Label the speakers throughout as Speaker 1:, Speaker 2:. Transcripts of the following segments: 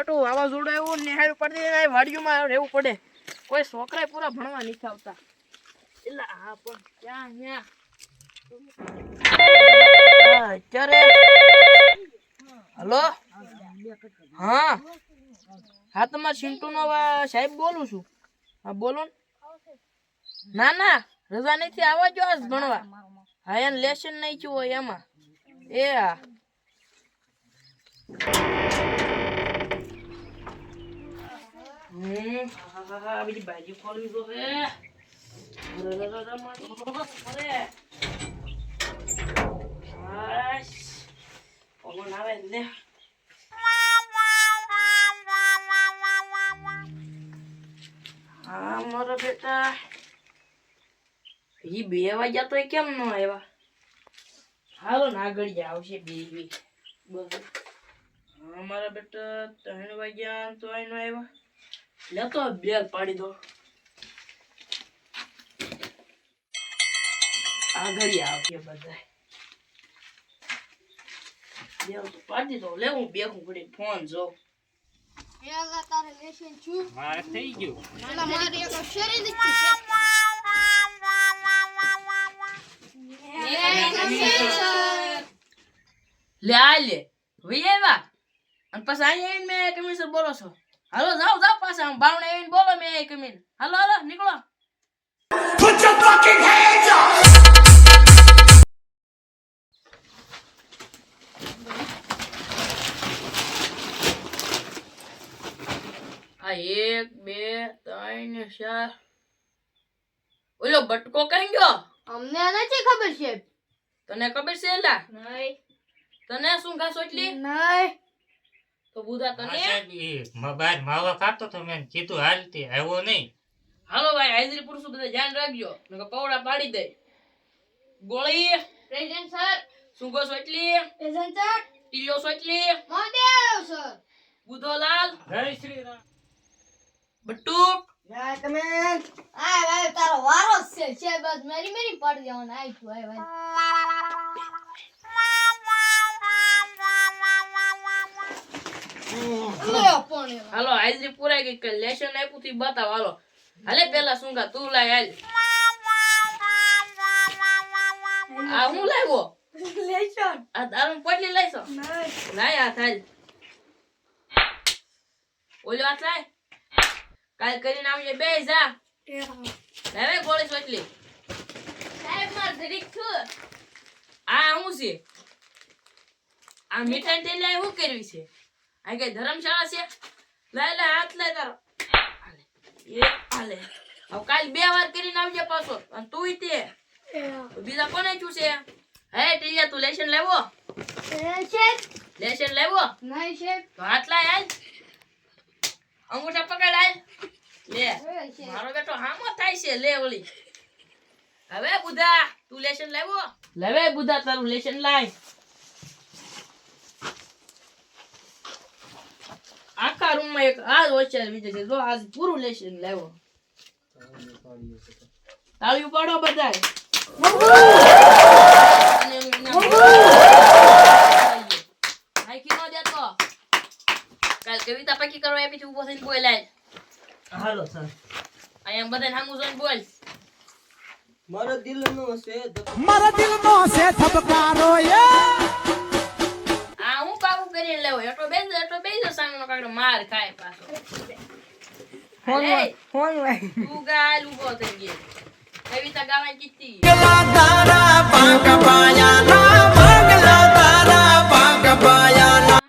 Speaker 1: બેટું વાવાઝોડું એવું નિહાળ પડતી વાડીઓમાં રહેવું પડે. કોઈ છોકરા પૂરા ભણવા નથી આવતા. એટલે હા પણ ક્યાં અહીંયા અત્યારે હલો હા હા તમારે સિન્ટુનો સાહેબ બોલું છું. હા બોલો ને. ના ના રજા નથી આવવા જો આજ ભણવા. હા એને લેસન નહીં થયું હોય એમાં. એ હા બીજી ભાજી ખોલવી તો હે. હા મારા બેટા એ 2 વાગ્યા તો કેમ ન આવ્યા? હાલો ને આગળ આવશે 2 બસ. હા મારા બેટા 3 વાગ્યા તો અહીં આવ્યા. લેતો બેલ પાડી દો. આગળ આવશે બધા. બેલ તો પાડી દો. લેવું બેહું પડી ફોન જો.
Speaker 2: એલા તારે લેશન છું
Speaker 3: મારે થઈ ગયું.
Speaker 2: એલા મારે એક અક્ષર જ
Speaker 1: લે આ લે વી આવ્યા અને પછી અહીંયા મેં કમિશનર બોલો છો. હાલો જાઓ જાઓ પાછા બાવણે આવીને બોલો મેં કમિશન. હાલો હાલો નીકળો.
Speaker 4: Put your fucking hands up!
Speaker 1: આ 1 2 3 4 ઓલો બટકો કઈ ગયો?
Speaker 2: અમને નથી ખબર છે.
Speaker 1: તને ખબર છે એલા?
Speaker 2: નહીં
Speaker 1: તને શું ઘાસ એટલી?
Speaker 2: નહીં
Speaker 1: તો બુધા તને
Speaker 3: બહાર માવા ખાતો તો મેં કીધું હાલતી આવ્યો નહીં.
Speaker 1: હાલો ભાઈ હાજરી પુરુષો બધા ધ્યાન રાખજો નકર પવડા પાડી દે. ગોળી
Speaker 2: પ્રેઝન્ટ સર
Speaker 1: સુગો સોટલી
Speaker 2: પ્રેઝન્ટ સર
Speaker 1: ટીલો સોટલી
Speaker 2: મોદેવ સર
Speaker 1: બુધોલાલ
Speaker 3: જય શ્રી રામ.
Speaker 1: બટુક
Speaker 2: આ ભાઈ તારો વારો જ છે બસ મેરી મેરી પડ જવાનું આઈ છું ભાઈ
Speaker 1: હાલો હાજરી પુરાઈ ગઈ કે લેશન આપ્યું તી બતાવ હાલો. હાલે પેલા સુંગા તું લાય હાલ. આ હું લાવ્યો?
Speaker 2: લેશન
Speaker 1: આ દારૂ પોટલી લઈશો? લાય હાથ હાલ. ઓલો હાથ લાય. કાલ કરીને આવજે બે જા. લાવે ગોળી સોટલી.
Speaker 2: સાહેબ માર ધરીક છું.
Speaker 1: આ હું છે? આ મીઠાઈ તેલ લાય હું કરવી છે? આ કઈ ધર્મશાળા છે? લાય લાય હાથ લાય તારો. હાલે એ હાલે. હવે કાલ 2 વાર કરીને આવજે પાછો. અને તુંય તે બીજા કોને છું છે? હે ટીલિયા તું લેશન લાવ્યો? લેશન લાવ્યો?
Speaker 2: નહીં સાહેબ
Speaker 1: તો હાથ લાય હાલ. અંગૂઠા પકડ હાલ. લે મારો બેટો હામો થાય છે. લે ઓલી હવે બુધા તું લેશન લાવ્યો? લાવે બુધા તારું લેશન લાય. આખા રૂમ માં એક આ ઓછા વિજય છે જો આજ પૂરું લેશન લાવ્યો. તાળી ઉપાડો બધાય. કાલ કવિતા પકી કરવા આપી ઉભો થઈને બોલાય. હાલો સર અહીંયા બધાને સામું જોઈને બોલ.
Speaker 5: મારા દિલનો છે
Speaker 4: ધબકારો એ
Speaker 1: આ હું કાબુ કરીને લેવો એટો બેસો સામેનો કાકડો માર ખાય પાછો. ફોન તું ગાલ ઉભો થઈ ગયો. કવિતા ગાવાની કીધી.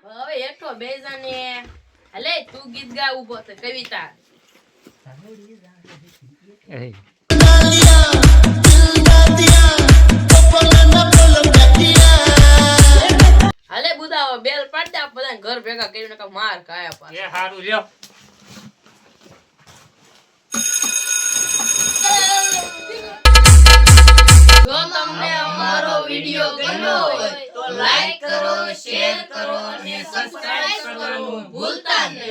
Speaker 1: હવે એઠો બેજાને હલે તું ગીત ગા ઉભો થઈ કવિતા. હાલે બુદાવો બેલ પાડ દે બધા ઘર ભેગા કરીને માર ખાયા પાછો.
Speaker 3: એ હારું લ્યો.
Speaker 1: જો તમને અમારો વિડિયો ગમ્યો હોય તો લાઈક કરો, શેર કરો અને સબસ્ક્રાઇબ કરવાનું ભૂલતા નહીં.